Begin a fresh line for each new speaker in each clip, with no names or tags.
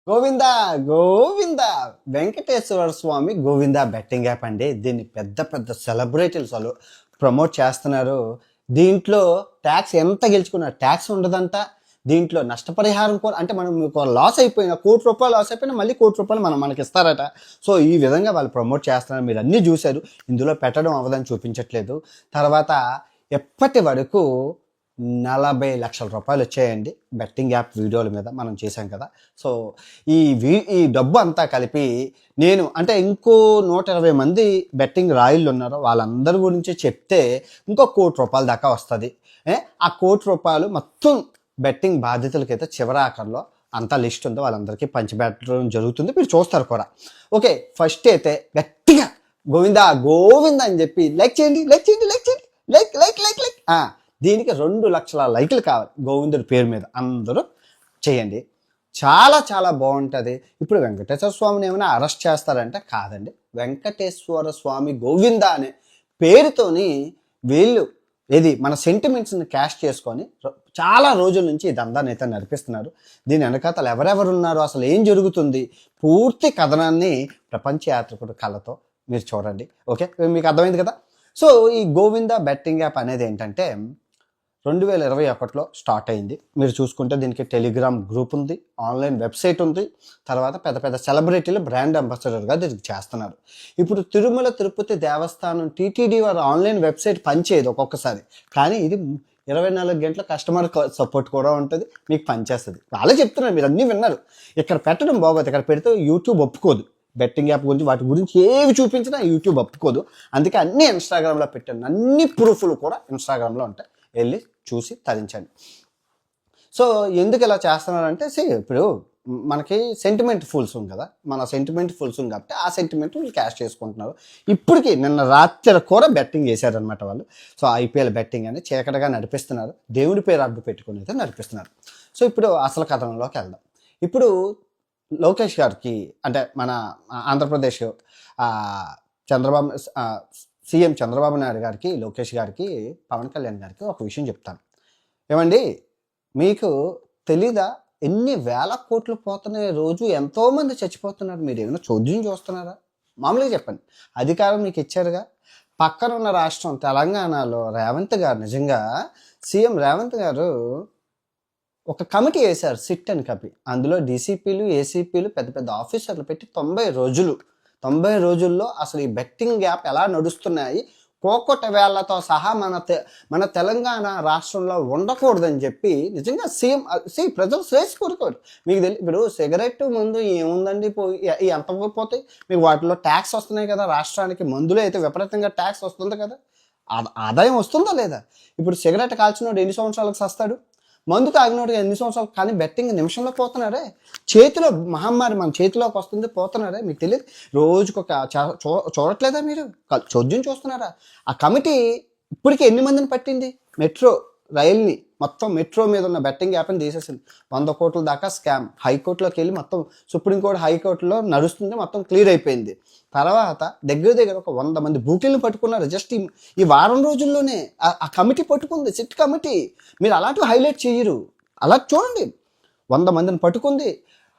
గోవింద గోవింద వెంకటేశ్వర స్వామి Govinda betting app అండి. దీన్ని పెద్ద పెద్ద సెలబ్రిటీలు ప్రమోట్ చేస్తున్నారు. దీంట్లో ట్యాక్స్ ఎంత గెలుచుకున్నా ట్యాక్స్ ఉండదంట. దీంట్లో నష్టపరిహారం కూడా, అంటే మనం లాస్ అయిపోయిన ₹1,00,00,000 లాస్ అయిపోయినా మళ్ళీ ₹1,00,00,000 మనకి ఇస్తారట. సో ఈ విధంగా వాళ్ళు ప్రమోట్ చేస్తున్నారు. మీరు అన్నీ చూశారు. ఇందులో పెట్టడం అవ్వదని చూపించట్లేదు. తర్వాత ఎప్పటి వరకు ₹40,00,000 వచ్చాయండి బెట్టింగ్ యాప్ వీడియోల మీద మనం చేశాం కదా. సో ఈ డబ్బు అంతా కలిపి నేను అంటే ఇంకో 120 మంది బెట్టింగ్ రాయిళ్ళు ఉన్నారో వాళ్ళందరి గురించి చెప్తే ఇంకో ₹1,00,00,000 దాకా వస్తుంది. ఆ ₹1,00,00,000 మొత్తం బెట్టింగ్ బాధితులకైతే చివరి ఆఖరిలో అంతా లిస్ట్ ఉందో వాళ్ళందరికీ పంచిపెట్టడం జరుగుతుంది. మీరు చూస్తారు కూడా. ఓకే, ఫస్ట్ అయితే గట్టిగా గోవిందా గోవిందా అని చెప్పి లైక్ చేయండి, లైక్ చేయండి, లైక్ చేయండి, లైక్ లైక్ లైక్ లైక్. దీనికి 2,00,000 లైకులు కావాలి గోవిందుడి పేరు మీద. అందరూ చేయండి. చాలా చాలా బాగుంటుంది. ఇప్పుడు వెంకటేశ్వర స్వామిని ఏమైనా అరెస్ట్ చేస్తారంటే కాదండి. వెంకటేశ్వర స్వామి గోవింద అనే పేరుతోని వీళ్ళు మన సెంటిమెంట్స్ని క్యాష్ చేసుకొని చాలా రోజుల నుంచి ఈ దందాన్ని అయితే నడిపిస్తున్నారు. దీని వెనకాతలు ఎవరెవరు ఉన్నారు, అసలు ఏం జరుగుతుంది, పూర్తి కథనాన్ని ప్రపంచ యాత్రికుడు కళ్ళతో మీరు చూడండి. ఓకే, మీకు అర్థమైంది కదా. సో ఈ గోవింద బెట్టింగ్ యాప్ అనేది ఏంటంటే 2021లో స్టార్ట్ అయింది. మీరు చూసుకుంటే దీనికి టెలిగ్రామ్ గ్రూప్ ఉంది, ఆన్లైన్ వెబ్సైట్ ఉంది, తర్వాత పెద్ద పెద్ద సెలబ్రిటీలు బ్రాండ్ అంబాసిడర్గా దీనికి చేస్తున్నారు. ఇప్పుడు తిరుమల తిరుపతి దేవస్థానం టీటీడీ వారు ఆన్లైన్ వెబ్సైట్ పనిచేయదు ఒక్కొక్కసారి, కానీ ఇది 24 గంటల కస్టమర్ సపోర్ట్ కూడా ఉంటుంది, మీకు పనిచేస్తుంది. వాళ్ళే చెప్తున్నారు, మీరు అన్నీ విన్నారు. ఇక్కడ పెట్టడం బాగోదు, ఇక్కడ పెడితే యూట్యూబ్ ఒప్పుకోదు. బెట్టింగ్ యాప్ గురించి వాటి గురించి ఏవి చూపించినా యూట్యూబ్ ఒప్పుకోదు. అందుకే అన్ని ఇన్స్టాగ్రామ్లో పెట్టాను. అన్ని ప్రూఫ్లు కూడా ఇన్స్టాగ్రామ్లో ఉంటాయి, వెళ్ళి చూసి తరించండి. సో ఎందుకు ఇలా చేస్తున్నారంటే ఇప్పుడు మనకి సెంటిమెంట్ ఫుల్స్ ఉంది కదా, మన సెంటిమెంట్ ఫుల్స్ ఉంది కాబట్టి ఆ సెంటిమెంట్ వీళ్ళు క్యాష్ చేసుకుంటున్నారు. ఇప్పటికీ నిన్న రాత్రి కూడా బెట్టింగ్ చేశారనమాట వాళ్ళు. సో ఐపీఎల్ బెట్టింగ్ అని చీకటిగా నడిపిస్తున్నారు, దేవుడి పేరు అడ్డు పెట్టుకుని అయితే నడిపిస్తున్నారు. సో ఇప్పుడు అసలు కథనంలోకి వెళ్దాం. ఇప్పుడు లోకేష్ గారికి, అంటే మన ఆంధ్రప్రదేశ్ సీఎం చంద్రబాబు నాయుడు గారికి, లోకేష్ గారికి, పవన్ కళ్యాణ్ గారికి ఒక విషయం చెప్తాను. ఏమండి, మీకు తెలీదా ఎన్ని వేల కోట్లు పోతున్నాయి రోజు, ఎంతోమంది చచ్చిపోతున్నారు, మీరు ఏమైనా చోద్యం చూస్తున్నారా? మామూలుగా చెప్పండి. అధికారం మీకు ఇచ్చారుగా. పక్కన ఉన్న రాష్ట్రం తెలంగాణలో రేవంత్ గారు, నిజంగా సీఎం రేవంత్ గారు ఒక కమిటీ వేశారు, సిట్ అని కపి. అందులో డీసీపీలు, ఏసీపీలు, పెద్ద పెద్ద ఆఫీసర్లు పెట్టి 90 రోజుల్లో అసలు ఈ బెట్టింగ్ యాప్ ఎలా నడుస్తున్నాయి, కోకొట వేళ్లతో సహా మన తెలంగాణ రాష్ట్రంలో ఉండకూడదని చెప్పి నిజంగా సీఎం ప్రజలు శ్రేష్ కోరుకోరు. మీకు తెలియదు, ఇప్పుడు సిగరెట్ ముందు ఏముందండి, ఎంత పోతాయి మీకు, వాటిలో ట్యాక్స్ వస్తున్నాయి కదా రాష్ట్రానికి. మందులో అయితే విపరీతంగా ట్యాక్స్ వస్తుంది కదా, ఆదాయం వస్తుందా లేదా? ఇప్పుడు సిగరెట్ కాల్చినోడు ఎన్ని సంవత్సరాలకు సస్తాడు, మందు తాగినోడు ఎన్ని సంవత్సరాలు. కానీ బెట్టింగ్ నిమిషంలో పోతున్నారే, చేతిలో మహమ్మారి మన చేతిలోకి వస్తుంది, పోతున్నారే. మీకు తెలియదు, రోజుకొక చూడట్లేదా మీరు, చోద్యం చూస్తున్నారా? ఆ కమిటీ ఇప్పటికీ ఎన్ని మందిని పట్టింది? మెట్రో రైల్ని మొత్తం, మెట్రో మీద ఉన్న బెట్టింగ్ యాప్ని తీసేసింది. 100 కోట్ల దాకా స్కామ్. హైకోర్టులోకి వెళ్ళి మొత్తం, సుప్రీంకోర్టు హైకోర్టులో నడుస్తుంది, మొత్తం క్లియర్ అయిపోయింది. తర్వాత దగ్గర ఒక 100 మంది బూటీలను పట్టుకున్నారు జస్ట్ ఈ వారం రోజుల్లోనే. ఆ కమిటీ పట్టుకుంది, సిట్ కమిటీ. మీరు అలాంటివి హైలైట్ చేయరు, అలా చూడండి. 100 మందిని పట్టుకుంది.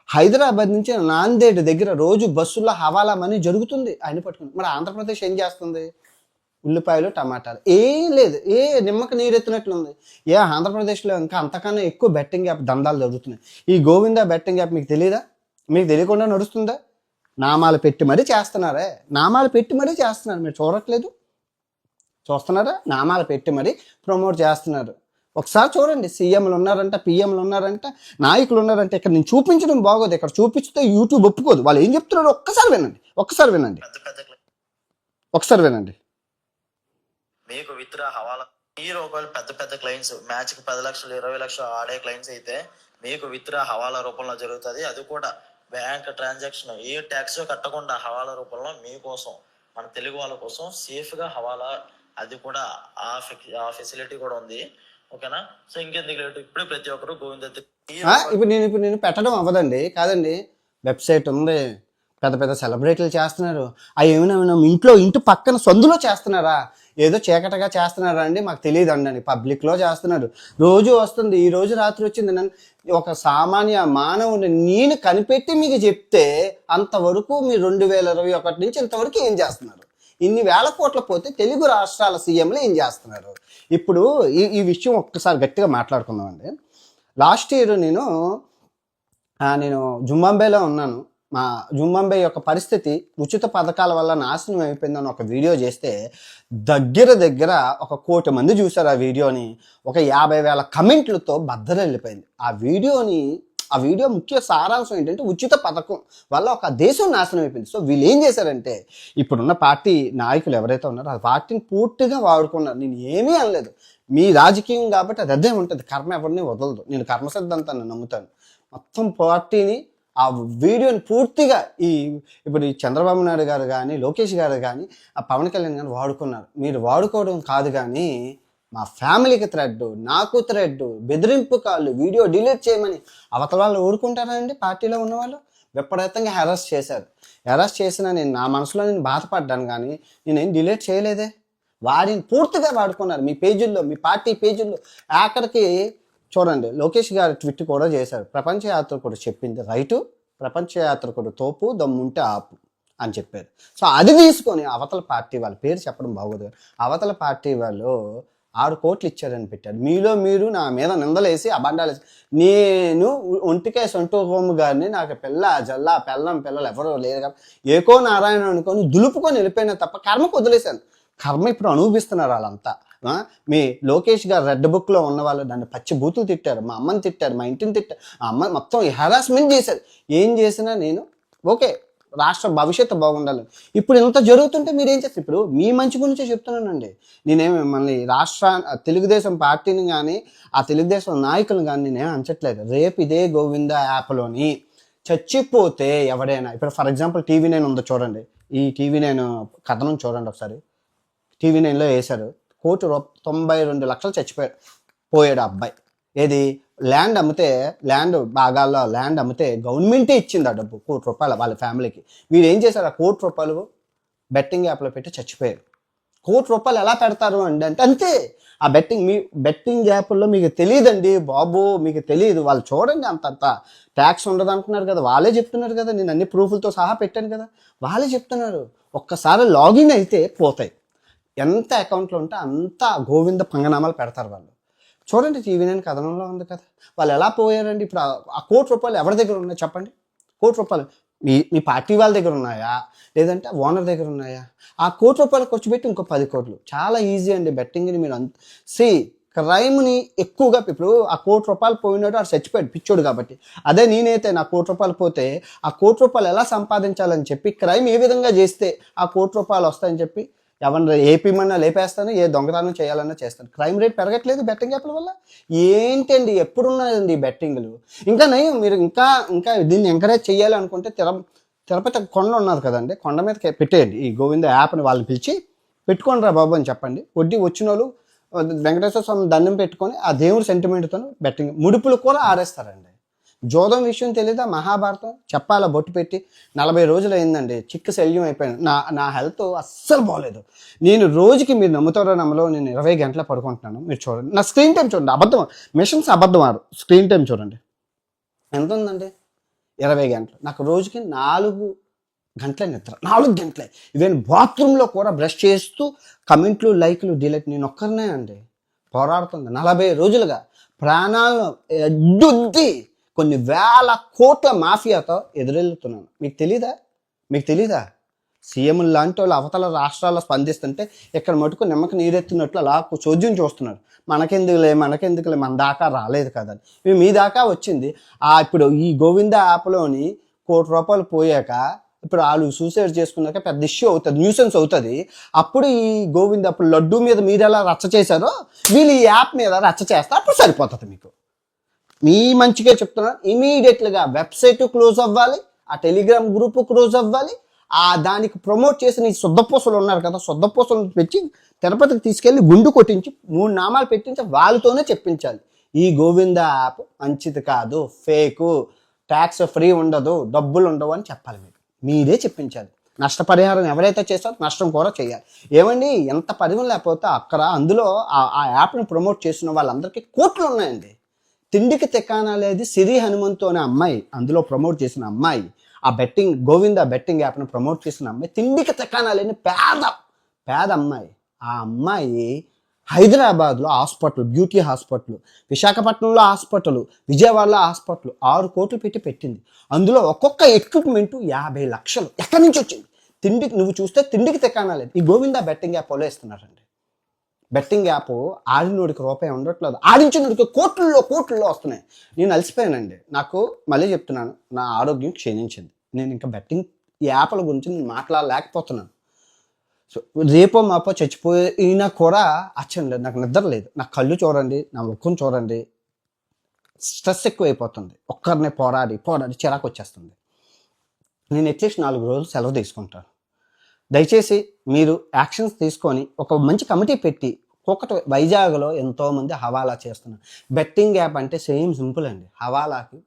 హైదరాబాద్ నుంచి నాందేడ్ దగ్గర రోజు బస్సుల్లో హవాలా మనీ జరుగుతుంది, ఆయన పట్టుకుంది. మరి ఆంధ్రప్రదేశ్ ఏం చేస్తుంది? ఉల్లిపాయలు, టమాటాలు, ఏం లేదు, నిమ్మక నీరెత్తినట్లుంది. ఆంధ్రప్రదేశ్లో ఇంకా అంతకన్నా ఎక్కువ బెట్టింగ్ యాప్ దందాలు జరుగుతున్నాయి. ఈ గోవిందా బెట్టింగ్ యాప్ మీకు తెలియదా? మీకు తెలియకుండా నడుస్తుందా? నామాలు పెట్టి మరీ చేస్తున్నారే, నామాలు పెట్టి మరీ చేస్తున్నారు. మీరు చూడట్లేదు, చూస్తున్నారా? నామాలు పెట్టి మరీ ప్రమోట్ చేస్తున్నారు. ఒకసారి చూడండి, సీఎంలు ఉన్నారంట, పిఎంలు ఉన్నారంట, నాయకులు ఉన్నారంట. ఇక్కడ నేను చూపించడం బాగోదు, ఇక్కడ చూపిస్తే యూట్యూబ్ ఒప్పుకోదు. వాళ్ళు ఏం చెప్తున్నారో ఒక్కసారి వినండి.
మీకు విత్డ్రా హవాలా, మీరు ఒకవేళ పెద్ద పెద్ద క్లయింట్స్, మ్యాచ్కి 10 లక్షలు 20 లక్షలు ఆడే క్లయింట్స్ అయితే మీకు విత్డ్రా హవాలా రూపంలో జరుగుతుంది. అది కూడా బ్యాంక్ ట్రాన్సాక్షన్ ఏ ట్యాక్స్ కట్టకుండా హవాలా రూపంలో మీకోసం, మన తెలుగు వాళ్ళ కోసం సేఫ్గా హవాలా, అది కూడా ఆ ఫెసిలిటీ కూడా ఉంది. ఓకేనా? సో ఇంకెందుకు లేటు, ఇప్పుడు ప్రతి ఒక్కరు గోవింద.
ఇప్పుడు నేను పెట్టడం అవ్వదండి, కాదండి. వెబ్సైట్ ఉంది, పెద్ద పెద్ద సెలబ్రిటీలు చేస్తున్నారు. అవి ఏమైనా ఇంటి పక్కన సందులో చేస్తున్నారా? ఏదో చీకటగా చేస్తున్నారా అండి? మాకు తెలియదు అండి. పబ్లిక్లో చేస్తున్నారు. రోజు వస్తుంది, ఈ రోజు రాత్రి వచ్చింది. నన్ను ఒక సామాన్య మానవుని నేను కనిపెట్టి మీకు చెప్తే అంతవరకు మీరు 2021 నుంచి ఇంతవరకు ఏం చేస్తున్నారు? ఇన్ని వేల కోట్ల పోతే తెలుగు రాష్ట్రాల సీఎంలు ఏం చేస్తున్నారు? ఇప్పుడు ఈ విషయం ఒక్కసారి గట్టిగా మాట్లాడుకుందామండి. లాస్ట్ ఇయర్ నేను జుంబాంబేలో ఉన్నాను. మా జుంబాంబే యొక్క పరిస్థితి ఉచిత పథకాల వల్ల నాశనం అయిపోయిందని ఒక వీడియో చేస్తే దగ్గర 1 కోటి మంది చూశారు ఆ వీడియోని. ఒక 50,000 కమెంట్లతో బద్దలు వెళ్ళిపోయింది ఆ వీడియో ముఖ్య సారాంశం ఏంటంటే ఉచిత పథకం వల్ల ఒక దేశం నాశనం అయిపోయింది. సో వీళ్ళు ఏం చేశారంటే ఇప్పుడున్న పార్టీ నాయకులు ఎవరైతే ఉన్నారో ఆ పార్టీని పూర్తిగా వాడుకున్నారు. నేను ఏమీ అనలేదు. మీ రాజకీయం కాబట్టి అది అదే ఉంటుంది. కర్మ ఎవరిని వదలదు. నేను కర్మ సిద్ధాంతాన్ని నమ్ముతాను. మొత్తం పార్టీని ఆ వీడియోని పూర్తిగా ఇప్పుడు ఈ చంద్రబాబు నాయుడు గారు కానీ లోకేష్ గారు కానీ ఆ పవన్ కళ్యాణ్ గారు వాడుకున్నారు. మీరు వాడుకోవడం కాదు కానీ మా ఫ్యామిలీకి థ్రెడ్, నాకు థ్రెడ్, బెదిరింపు కాళ్ళు, వీడియో డిలీట్ చేయమని అవతల వాళ్ళు ఊరుకుంటారండి. పార్టీలో ఉన్నవాళ్ళు విపరీతంగా హెరాస్ చేశారు. హెరాస్ చేసినా నా మనసులో నేను బాధపడ్డాను కానీ నేనేం డిలీట్ చేయలేదే. వాడిని పూర్తిగా వాడుకున్నారు. మీ పేజీల్లో, మీ పార్టీ పేజీల్లో. ఆఖరికి చూడండి, లోకేష్ గారు ట్విట్ కూడా చేశారు. ప్రపంచ యాత్రికుడు చెప్పింది రైటు, ప్రపంచ యాత్రికుడు తోపు, దమ్ముంటే ఆపు అని చెప్పారు. సో అది తీసుకొని అవతల పార్టీ వాళ్ళ పేరు చెప్పడం బాగోదు. అవతల పార్టీ వాళ్ళు 6 కోట్లు ఇచ్చారని పెట్టారు. మీలో మీరు నా మీద నిందలేసి అబండాలేసి, నేను ఒంటికే సొంటోము గారిని నాకు పిల్లలు ఎవరో లేదు కాబట్టి ఏకో నారాయణ అనుకొని దులుపుకొని వెళ్ళిపోయినా తప్ప కర్మకు వదిలేశాను. కర్మ ఇప్పుడు అనుభవిస్తున్నారు వాళ్ళంతా. మీ లోకేష్ గారు రెడ్ బుక్లో ఉన్న వాళ్ళు నన్ను పచ్చి బూతులు తిట్టారు, మా అమ్మని తిట్టారు, మా ఇంటిని తిట్టారు. ఆ అమ్మ మొత్తం హెరాస్మెంట్ చేశారు. ఏం చేసినా నేను ఓకే, రాష్ట్ర భవిష్యత్తు బాగుండాలి. ఇప్పుడు ఇంత జరుగుతుంటే మీరు ఏం చేస్తారు? ఇప్పుడు మీ మంచి గురించే చెప్తున్నానండి. నేనేమి మిమ్మల్ని తెలుగుదేశం పార్టీని కానీ ఆ తెలుగుదేశం నాయకులు కానీ నేనేం అంచట్లేదు. రేపు ఇదే గోవింద యాప్లోని చచ్చిపోతే ఎవరైనా, ఇప్పుడు ఫర్ ఎగ్జాంపుల్ TV9 ఉందో చూడండి. ఈ TV9 కథనం చూడండి ఒకసారి. TV9లో వేశారు. 1,92 లక్షలు పోయాడు అబ్బాయి. ఏది ల్యాండ్ అమ్మితే, ల్యాండ్ భాగాల్లో ల్యాండ్ అమ్మితే గవర్నమెంటే ఇచ్చింది ఆ డబ్బు, 1 కోటి రూపాయలు వాళ్ళ ఫ్యామిలీకి. వీళ్ళు ఏం చేశారు? ఆ 1 కోటి రూపాయలు బెట్టింగ్ యాప్లో పెట్టి చచ్చిపోయారు. 1 కోటి రూపాయలు ఎలా పెడతారు అంటే అంతే. ఆ బెట్టింగ్ యాప్ల్లో మీకు తెలియదండి బాబు, మీకు తెలియదు. వాళ్ళు చూడండి, అంత ట్యాక్స్ ఉండదు అంటున్నారు కదా, వాళ్ళే చెప్తున్నారు కదా. నేను అన్ని ప్రూఫ్లతో సహా పెట్టాను కదా, వాళ్ళే చెప్తున్నారు. ఒక్కసారి లాగిన్ అయితే పోతాయి. ఎంత అకౌంట్లో ఉంటే అంత గోవింద పంగనామాలు పెడతారు వాళ్ళు. చూడండి, TV9 కథనంలో ఉంది కదా. వాళ్ళు ఎలా పోయారండి? ఇప్పుడు ఆ 1 కోటి రూపాయలు ఎవరి దగ్గర ఉన్నాయి చెప్పండి? 1 కోటి రూపాయలు మీ పార్టీ వాళ్ళ దగ్గర ఉన్నాయా, లేదంటే ఓనర్ దగ్గర ఉన్నాయా? ఆ 1 కోటి రూపాయలు ఖర్చు పెట్టి ఇంకో 10 కోట్లు. చాలా ఈజీ అండి బెట్టింగ్ని. మీరు క్రైమ్ని ఎక్కువగా, ఇప్పుడు ఆ 1 కోటి రూపాయలు పోయినాడు, ఆడు చచ్చిపోయాడు పిచ్చోడు కాబట్టి. అదే నేనైతే నా 1 కోటి రూపాయలు పోతే ఆ 1 కోటి రూపాయలు ఎలా సంపాదించాలని చెప్పి, క్రైమ్ ఏ విధంగా చేస్తే ఆ 1 కోటి రూపాయలు వస్తాయని చెప్పి ఎవరిని ఏపీమన్నా లేపేస్తాను, ఏ దొంగతనం చేయాలన్నా చేస్తాను. క్రైమ్ రేట్ పెరగట్లేదు బెట్టింగ్ యాప్ల వల్ల. ఏంటండి ఎప్పుడున్నాయండి బెట్టింగ్లు? ఇంకా నయం, మీరు ఇంకా దీన్ని ఎంకరేజ్ చేయాలి అనుకుంటే తిరుపతి కొండ ఉన్నారు కదండి, కొండ మీద పెట్టేయండి ఈ గోవింద యాప్ని. వాళ్ళని పిలిచి పెట్టుకోండి రా బాబు అని చెప్పండి. వడ్డీ వచ్చిన వాళ్ళు వెంకటేశ్వర స్వామి దండం పెట్టుకొని ఆ దేవుడి సెంటిమెంట్తో బెట్టింగ్ ముడుపులు కూడా ఆడేస్తారండి. జోదం విషయం తెలీదా? మహాభారతం చెప్పాలా బొట్టు పెట్టి 40 రోజులు అయిందండి. చిక్కు శల్యం అయిపోయాను. నా హెల్త్ అస్సలు బాగోలేదు. నేను రోజుకి, మీరు నమ్ముతారో నమ్మలో, నేను 20 గంటల పడుకుంటున్నాను. మీరు చూడండి, నా స్క్రీన్ టైం చూడండి. అబద్ధం, మిషన్స్ అబద్ధం ఆరు. స్క్రీన్ టైం చూడండి ఎంత ఉందండి, 20 గంటలు. నాకు రోజుకి 4 గంటలే నిద్ర, 4 గంటలే. ఈవెన్ బాత్రూంలో కూడా బ్రష్ చేస్తూ కమెంట్లు, లైక్లు, డిలైట్ నేను ఒక్కరినే అండి పోరాడుతుంది 40 రోజులుగా. ప్రాణాలను ఎడ్డుద్ది కొన్ని వేల కోట్ల మాఫియాతో ఎదురెళ్తున్నాను. మీకు తెలీదా? సీఎం లాంటి వాళ్ళు అవతల రాష్ట్రాల్లో స్పందిస్తుంటే ఇక్కడ మటుకు నిమ్మకి నీరెత్తినట్లు అలా చోద్యం చూస్తున్నారు. మనకెందుకులే, మన దాకా రాలేదు కదని. మీ దాకా వచ్చింది. ఇప్పుడు ఈ గోవింద యాప్లోని 1 కోటి రూపాయలు పోయాక, ఇప్పుడు వాళ్ళు సూసైడ్ చేసుకున్నాక పెద్ద ఇష్యూ అవుతుంది, న్యూసెన్స్ అవుతుంది. అప్పుడు ఈ గోవింద, అప్పుడు లడ్డు మీద మీరు ఎలా రచ్చ చేశారో వీళ్ళు ఈ యాప్ మీద రచ్చ చేస్తారు. అప్పుడు సరిపోతుంది మీకు. మీ మంచిగా చెప్తున్నాను. ఇమీడియట్గా వెబ్సైట్ క్లోజ్ అవ్వాలి, ఆ టెలిగ్రామ్ గ్రూప్ క్లోజ్ అవ్వాలి. దానికి ప్రమోట్ చేసిన ఈ శుద్ధపూసలు ఉన్నారు కదా, శుద్ధపూసలు పెట్టి తిరుపతికి తీసుకెళ్ళి గుండు కొట్టించి 3 నామాలు పెట్టించి వాళ్ళతోనే చెప్పించాలి. ఈ గోవింద యాప్ మంచిది కాదు, ఫేకు, ట్యాక్స్ ఫ్రీ ఉండదు, డబ్బులు ఉండవు అని చెప్పాలి మీకు. మీరే చెప్పించాలి. నష్టపరిహారం ఎవరైతే చేస్తారో నష్టం కూడా చేయాలి. ఏమండి, ఎంత పరిగణ లేకపోతే అక్కడ అందులో ఆ యాప్ని ప్రమోట్ చేసిన వాళ్ళందరికీ కోట్లు ఉన్నాయండి. తిండికి తెకానా లేదు సిరి హనుమంతు అనే అమ్మాయి, అందులో ప్రమోట్ చేసిన అమ్మాయి, ఆ బెట్టింగ్ గోవింద బెట్టింగ్ యాప్ను ప్రమోట్ చేసిన అమ్మాయి తిండికి తెకానా లేని పేద అమ్మాయి. ఆ అమ్మాయి హైదరాబాద్లో హాస్పిటల్, బ్యూటీ హాస్పిటల్, విశాఖపట్నంలో హాస్పిటల్, విజయవాడలో హాస్పిటల్ 6 కోట్లు పెట్టింది. అందులో ఒక్కొక్క ఎక్విప్మెంట్ 50 లక్షలు ఎక్కడి నుంచి వచ్చింది? తిండికి నువ్వు చూస్తే తిండికి తెకానా లేదు. ఈ గోవింద బెట్టింగ్ యాప్ వాళ్ళు ఇస్తున్నారండి. బెట్టింగ్ యాప్ ఆడినోడికి రూపాయి ఉండట్లేదు, ఆడించినోడికి కోట్లలో వస్తున్నాయి. నేను అలసిపోయానండి. నాకు మళ్ళీ చెప్తున్నాను, నా ఆరోగ్యం క్షీణించింది. నేను ఇంకా బెట్టింగ్ యాప్ల గురించి నేను మాట్లాడలేకపోతున్నాను. సో రేపో మాపో చచ్చిపోయినా కూడా అచ్చం లేదు, నాకు నిద్ర లేదు. నా కళ్ళు చూడండి, నా ముఖం చూడండి, స్ట్రెస్ ఎక్కువైపోతుంది. ఒక్కరినే పోరాడి చిరాకు వచ్చేస్తుంది. నేను అట్లీస్ట్ 4 రోజులు సెలవు తీసుకుంటాను. దయచేసి మీరు యాక్షన్స్ తీసుకొని ఒక మంచి కమిటీ పెట్టి ఒకటి వైజాగ్లో ఎంతోమంది హవాలా చేస్తున్నారు. బెట్టింగ్ యాప్ అంటే సేమ్ సింపుల్ అండి. హవాలాకి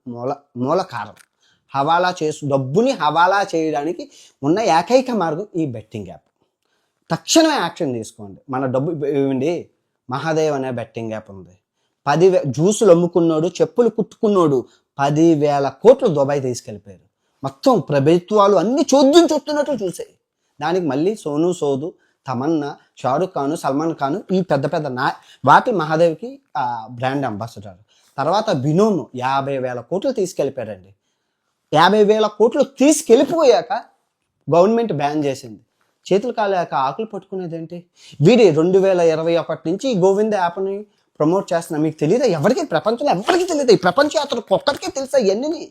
మూల కారణం. డబ్బుని హవాలా చేయడానికి ఉన్న ఏకైక మార్గం ఈ బెట్టింగ్ యాప్. తక్షణమే యాక్షన్ తీసుకోండి. మన డబ్బు ఇవ్వండి. మహాదేవ్ అనే బెట్టింగ్ యాప్ ఉంది. 10,000 జ్యూసులు అమ్ముకున్నాడు, చెప్పులు కుట్టుకున్నాడు, 10,000 కోట్లు దుబాయ్ తీసుకెళ్ళిపోయారు. మొత్తం ప్రభుత్వాలు అన్ని చూస్తున్నట్టు చూసాయి. దానికి మళ్ళీ సోను సోదు, తమన్నా, షారుఖ్ ఖాన్, సల్మాన్ ఖాన్ ఈ పెద్ద వాటి మహాదేవ్కి బ్రాండ్ అంబాసిడర్. తర్వాత బినోమ్ 50,000 కోట్లు తీసుకెళ్ళిపోయారండి. 50,000 కోట్లు తీసుకెళ్ళిపోయాక గవర్నమెంట్ బ్యాన్ చేసింది. చేతులు కాలేక ఆకులు పట్టుకునేది ఏంటి? వీడి 2021 నుంచి గోవింద యాప్ని ప్రమోట్ చేస్తున్నా. మీకు తెలియదా? ఎవరికి ప్రపంచంలో ఎవరికి తెలియదు. ఈ ప్రపంచ యాత్రకు ఒక్కడికే తెలుసా ఇవన్నీ?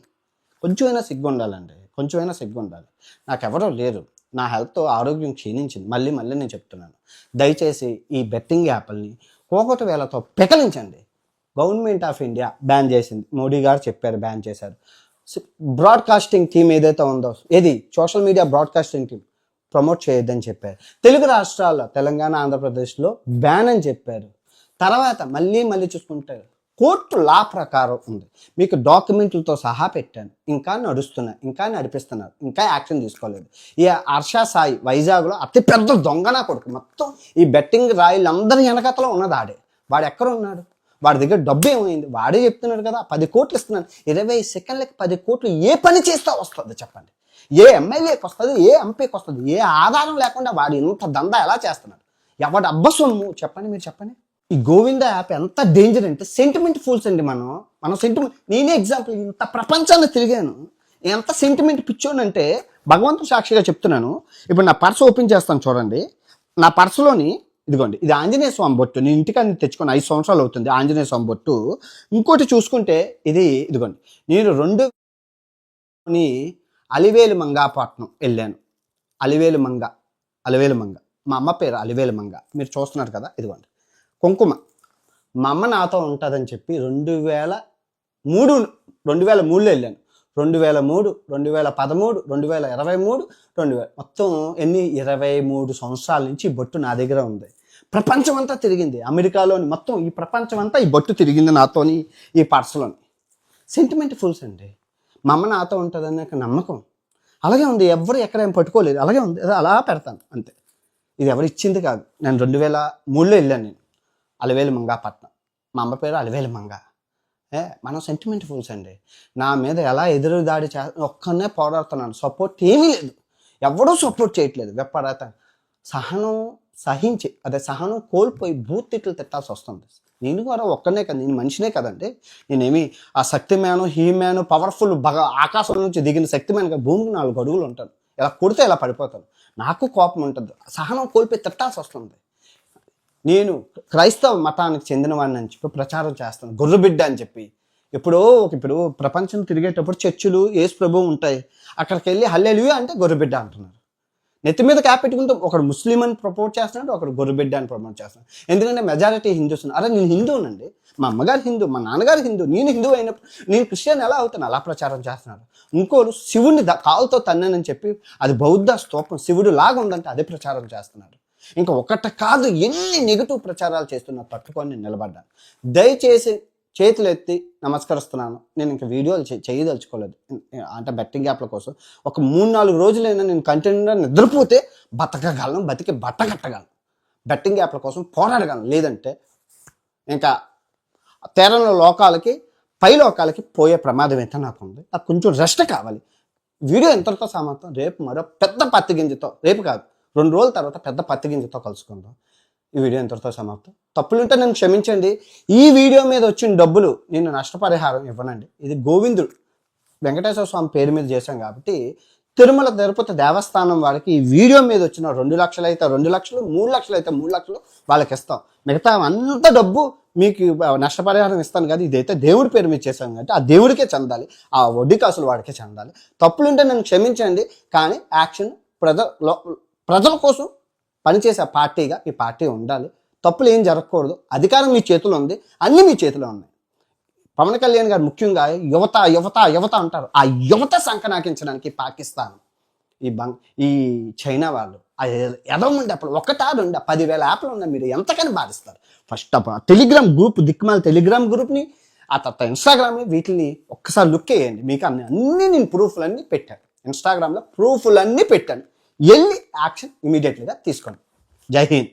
కొంచెమైనా సిగ్గు ఉండాలండి, కొంచెమైనా సిగ్గు ఉండాలి. నాకెవరో లేరు. నా హెల్త్ ఆరోగ్యం క్షీణించింది. మళ్ళీ నేను చెప్తున్నాను, దయచేసి ఈ బెట్టింగ్ యాప్ని కోకటి వేలతో పెకలించండి. గవర్నమెంట్ ఆఫ్ ఇండియా బ్యాన్ చేసింది, మోడీ గారు చెప్పారు, బ్యాన్ చేశారు. బ్రాడ్కాస్టింగ్ టీమ్ ఏదైతే ఉందో, ఏది social media broadcasting team promote చేయొద్దని చెప్పారు. తెలుగు రాష్ట్రాల్లో తెలంగాణ, ఆంధ్రప్రదేశ్లో బ్యాన్ అని చెప్పారు. తర్వాత మళ్ళీ చూసుకుంటే కోర్టు లా ప్రకారం ఉంది. మీకు డాక్యుమెంట్లతో సహా పెట్టాను, ఇంకా నడుస్తున్నాయి, ఇంకా నడిపిస్తున్నారు, ఇంకా యాక్షన్ తీసుకోలేదు. ఈ హర్ష సాయి వైజాగ్లో అతిపెద్ద దొంగన కొడుకు. మొత్తం ఈ బెట్టింగ్ రాయిలందరి వెనకతలో ఉన్నది ఆడే. వాడు ఎక్కడ ఉన్నాడు? వాడి దగ్గర డబ్బు ఏమైంది? వాడే చెప్తున్నాడు కదా, 10 కోట్లు ఇస్తున్నాను. 20 సెకండ్లకి 10 కోట్లు ఏ పని చేస్తా వస్తుంది చెప్పండి? ఏ ఎమ్మెల్యేకి వస్తుంది? ఏ ఎంపీకి వస్తుంది? ఏ ఆధారం లేకుండా వాడు ఇంత దందా ఎలా చేస్తున్నాడు? ఎవడు అబ్బసొమ్ము చెప్పండి, మీరు చెప్పండి. ఈ గోవింద యాప్ ఎంత డేంజర్ అంటే సెంటిమెంట్ ఫూల్స్ అండి. మనం సెంటిమెంట్, నేనే ఎగ్జాంపుల్. ఇంత ప్రపంచాన్ని తిరిగాను, ఎంత సెంటిమెంట్ పిచ్చోనంటే భగవంతుడు సాక్షిగా చెప్తున్నాను. ఇప్పుడు నా పర్స్ ఓపెన్ చేస్తాను చూడండి. నా పర్సులోని ఇదిగోండి, ఇది ఆంజనేయ స్వామి బొట్టు. నేను ఇంటికాన్ని తెచ్చుకొని 5 సంవత్సరాలు అవుతుంది ఆంజనేయ స్వామి బొట్టు. ఇంకోటి చూసుకుంటే ఇదిగోండి, నేను 2 అలివేలు మంగాపట్నం వెళ్ళాను. అలివేలు మంగ మా అమ్మ పేరు అలివేలు మంగ. మీరు చూస్తున్నారు కదా, ఇదిగోండి కుంకుమ. మా అమ్మ నాతో ఉంటుందని చెప్పి 2003లో వెళ్ళాను. 2003, 2013, 2023, 2000 మొత్తం 23 సంవత్సరాల నుంచి ఈ బొట్టు నా దగ్గర ఉంది. ప్రపంచం అంతా తిరిగింది. అమెరికాలోని మొత్తం ఈ ప్రపంచం అంతా ఈ బొట్టు తిరిగింది నాతోని, ఈ పర్సులోని. సెంటిమెంట్ ఫుల్స్ అండి. మా అమ్మ నాతో ఉంటుందని నమ్మకం అలాగే ఉంది. ఎవరు ఎక్కడేం పట్టుకోలేదు, అలాగే ఉంది. అలా పెడతాను అంతే. ఇది ఎవరు ఇచ్చింది కాదు. నేను 2003లో వెళ్ళాను. నేను అలివేలు మంగాపట్నం. మా అమ్మ పేరు అలివేలు మంగ. మనం సెంటిమెంట్ ఫుల్స్ అండి. నా మీద ఎలా ఎదురు దాడి ఒక్కనే పోరాడుతున్నాను. సపోర్ట్ ఏమీ లేదు, ఎవడూ సపోర్ట్ చేయట్లేదు. వెప్పడతాను సహనం కోల్పోయి బూత్తిట్లు తిట్టాల్సి వస్తుంది. నేను కూడా ఒక్కనే కదా, నేను మనిషినే కదండి. నేనేమి ఆ శక్తిమ్యాను, హీమ్యాను, పవర్ఫుల్ ఆకాశం నుంచి దిగిన శక్తిమ్యాన్ కదా. భూమికి 4 అడుగులు ఉంటాను. ఇలా కొడితే ఇలా పడిపోతాను. నాకు కోపం ఉంటుంది. సహనం కోల్పోయి తిట్టాల్సి వస్తుంది. నేను క్రైస్తవ మతానికి చెందినవాడిని అని చెప్పి ప్రచారం చేస్తాను, గొర్రెబిడ్డ అని చెప్పి. ఇప్పుడు ప్రపంచం తిరిగేటప్పుడు చర్చిలు యేసు ప్రభువు ఉంటాయి. అక్కడికి వెళ్ళి హల్లెలూయా అంటే గొర్రెబిడ్డ అంటున్నారు. నెత్తి మీద క్యాప్ పెట్టుకుంటూ ఒకడు ముస్లిం అని ప్రమోట్ చేస్తున్నాడు, ఒకడు గొర్రెబిడ్డ అని ప్రమోట్ చేస్తున్నాడు. ఎందుకంటే మెజారిటీ హిందూస్ ఉన్నారు. నేను హిందూనండి, మా అమ్మగారు హిందూ, మా నాన్నగారు హిందూ, నేను హిందూ అయినప్పుడు నేను క్రిస్టియన్ ఎలా అవుతాను? అలా ప్రచారం చేస్తున్నాడు. ఇంకోరు శివుడిని కాలుతో తన్నానని చెప్పి అది బౌద్ధ స్తూపం శివుడు లాగా ఉందంటే అదే ప్రచారం చేస్తున్నాడు. ఇంకా ఒకట కాదు, ఎన్ని నెగిటివ్ ప్రచారాలు చేస్తున్నా తట్టుకొని నేను నిలబడ్డాను. దయచేసి చేతులు ఎత్తి నమస్కరిస్తున్నాను. నేను ఇంక వీడియోలు చేయదలుచుకోలేదు. అంటే బెట్టింగ్ యాప్ల కోసం ఒక 3-4 రోజులైనా నేను కంటిన్యూగా నిద్రపోతే బతకగలను, బతికి బట్ట కట్టగలను. బెట్టింగ్ యాప్ల కోసం పోరాడగలను. లేదంటే ఇంకా తీరంలో లోకాలకి పై లోకాలకి పోయే ప్రమాదం అయితే నాకు ఉంది. నాకు కొంచెం రెస్ట్ కావాలి. వీడియో ఎంతటితో సమాప్తం. రేపు మరో పెద్ద పత్తి గింజతో, రేపు కాదు 2 రోజుల తర్వాత పెద్ద పత్తి గింజతో కలుసుకుందాం. ఈ వీడియో ఎంతటితో సమాప్తం. తప్పులుంటే నన్ను క్షమించండి. ఈ వీడియో మీద వచ్చిన డబ్బులు నేను నష్టపరిహారం ఇవ్వనండి. ఇది గోవిందుడు వెంకటేశ్వర స్వామి పేరు మీద చేశాం కాబట్టి తిరుమల తిరుపతి దేవస్థానం వాళ్ళకి ఈ వీడియో మీద వచ్చిన 2 లక్షలు అయితే 2 లక్షలు, 3 లక్షలు అయితే 3 లక్షలు వాళ్ళకి ఇస్తాం. మిగతా అంత డబ్బు మీకు నష్టపరిహారం ఇస్తాను కదా, ఇదైతే దేవుడి పేరు మీద చేశాం కాబట్టి ఆ దేవుడికే చెందాలి, ఆ వడ్డీ కాసులు వాడికే చెందాలి. తప్పులుంటే నన్ను క్షమించండి. కానీ యాక్షన్ ప్రజల కోసం పనిచేసే పార్టీగా ఈ పార్టీ ఉండాలి. తప్పులు ఏం జరగకూడదు. అధికారం మీ చేతిలో ఉంది, అన్నీ మీ చేతిలో ఉన్నాయి. పవన్ కళ్యాణ్ గారు ముఖ్యంగా యువత యువత యువత అంటారు. ఆ యువత సంకనాకించడానికి పాకిస్తాన్, ఈ చైనా వాళ్ళు ఎదముండే అప్పుడు 1-2 10,000 యాప్లు ఉన్నాయి. మీరు ఎంతకని భావిస్తారు? First of all Telegram group, దిక్కుమాల టెలిగ్రామ్ గ్రూప్ని, ఆ తర్వాత ఇన్స్టాగ్రామ్ని, వీటిని ఒక్కసారి లుక్ వేయండి. మీకు అన్ని నేను ప్రూఫ్లన్నీ పెట్టాను. ఇన్స్టాగ్రామ్లో ప్రూఫ్లన్నీ పెట్టాను. వెళ్ళి యాక్షన్ ఇమీడియట్లీగా తీసుకోండి. జై హింద్.